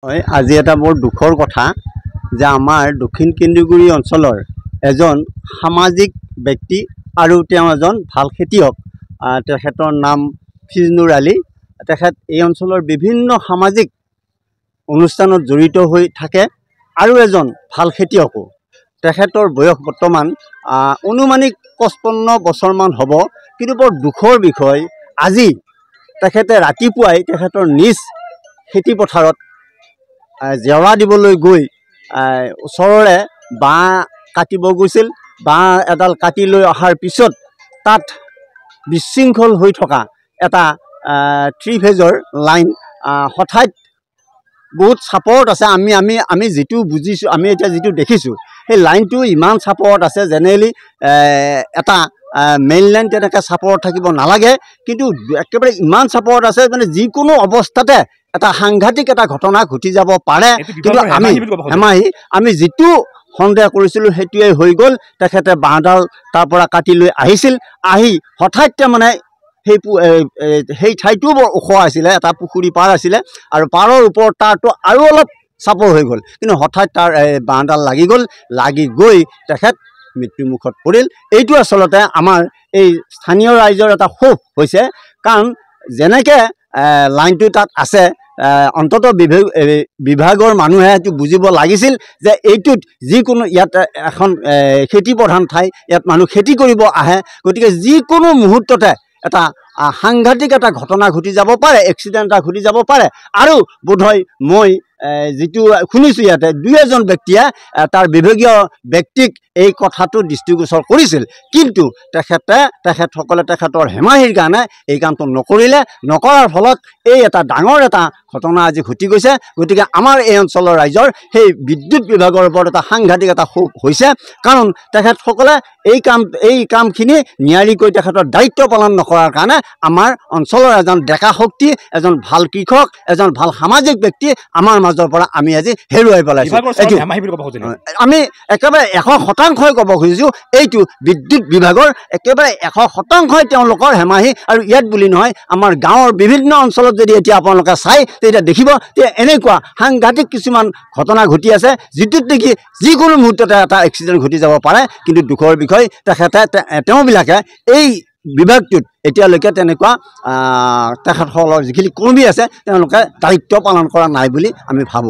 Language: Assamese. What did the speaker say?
হয় আজি এটা বৰ দুখৰ কথা যে আমাৰ দক্ষিণ কেন্দ্ৰগুৰি অঞ্চলৰ এজন সামাজিক ব্যক্তি আৰু তেওঁ এজন ভাল খেতিয়ক তেখেতৰ নাম ফিজনুৰ আলী। তেখেত এই অঞ্চলৰ বিভিন্ন সামাজিক অনুষ্ঠানত জড়িত হৈ থাকে আৰু এজন ভাল খেতিয়কো। তেখেতৰ বয়স বৰ্তমান অনুমানিক 55 বছৰমান হ'ব। কিন্তু বৰ দুখৰ বিষয়, আজি তেখেতে ৰাতিপুৱাই তেখেতৰ নিজ খেতি পথাৰত জেওৰা দিবলৈ গৈ ওচৰৰে বাঁহ কাটিব গৈছিল। বাঁহ এডাল কাটি লৈ অহাৰ পিছত তাত বিশৃংখল হৈ থকা এটা 3 ফেজৰ লাইন হঠাৎ বহুত চাপৰত আছে। আমি যিটো বুজিছোঁ, আমি এতিয়া যিটো দেখিছোঁ, সেই লাইনটো ইমান চাপৰত আছে। জেনেৰেলি এটা মেইন লাইন তেনেকৈ চাপৰত থাকিব নালাগে, কিন্তু একেবাৰে ইমান চাপৰত আছে মানে যিকোনো অৱস্থাতে এটা সাংঘাতিক এটা ঘটনা ঘটি যাব পাৰে। কিন্তু আমি যিটো সন্দেহ কৰিছিলোঁ সেইটোৱে হৈ গ'ল। তেখেতে বাঁহডাল তাৰ পৰা কাটি লৈ আহিছিল, আহি হঠাৎ মানে সেই ঠাইটোও বৰ ওখ আছিলে, এটা পুখুৰী পাৰ আছিলে আৰু পাৰৰ ওপৰত তাৰটো আৰু অলপ চাপৰ হৈ গ'ল। কিন্তু হঠাৎ তাৰ বাঁহডাল লাগি গ'ল, লাগি গৈ তেখেত মৃত্যুমুখত পৰিল। এইটো আচলতে আমাৰ এই স্থানীয় ৰাইজৰ এটা ক্ষোভ হৈছে, কাৰণ যেনেকৈ লাইনটো তাত আছে অন্ততঃ বিভাগৰ মানুহে এইটো বুজিব লাগিছিল যে এইটোত যিকোনো ইয়াত এখন খেতি প্ৰধান ঠাই, ইয়াত মানুহ খেতি কৰিব আহে, গতিকে যিকোনো মুহূৰ্ততে এটা সাংঘাতিক এটা ঘটনা ঘটি যাব পাৰে, এক্সিডেণ্ট এটা ঘটি যাব পাৰে। আৰু বোধহয় মই যিটো শুনিছোঁ ইয়াতে 2-এজন ব্যক্তিয়ে তাৰ বিভাগীয় ব্যক্তিক এই কথাটো দৃষ্টিগোচৰ কৰিছিল, কিন্তু তেখেতসকলে তেখেতৰ হেমাহিৰ কাৰণে এই কামটো নকৰিলে। নকৰাৰ ফলত এই এটা ডাঙৰ এটা ঘটনা আজি ঘটি গৈছে। গতিকে আমাৰ এই অঞ্চলৰ ৰাইজৰ সেই বিদ্যুৎ বিভাগৰ ওপৰত এটা সাংঘাতিক এটা ক্ষোভ হৈছে, কাৰণ তেখেতসকলে এই কামখিনি নিয়াৰিকৈ তেখেতৰ দায়িত্ব পালন নকৰাৰ কাৰণে আমাৰ অঞ্চলৰ এজন ডেকা শক্তি, এজন ভাল কৃষক, এজন ভাল সামাজিক ব্যক্তি আমাৰ মাজৰ পৰা আমি আজি হেৰুৱাই পেলাইছোঁ। আমি একেবাৰে 100% ক'ব খুজিছোঁ, এইটো বিদ্যুৎ বিভাগৰ একেবাৰে 100% তেওঁলোকৰ হেমাহি। আৰু ইয়াত বুলি নহয়, আমাৰ গাঁৱৰ বিভিন্ন অঞ্চলত যদি এতিয়া আপোনালোকে চাই তেতিয়া দেখিব যে এনেকুৱা সাংঘাতিক কিছুমান ঘটনা ঘটি আছে, যিটোত নেকি যিকোনো মুহূৰ্ততে এটা এক্সিডেণ্ট ঘটি যাব পাৰে। কিন্তু দুখৰ বিষয়, তেওঁবিলাকে এই বিভাগটোত এতিয়ালৈকে তেনেকুৱা তেখেতসকলৰ যিখিনি কৰ্মী আছে তেওঁলোকে দায়িত্ব পালন কৰা নাই বুলি আমি ভাবোঁ।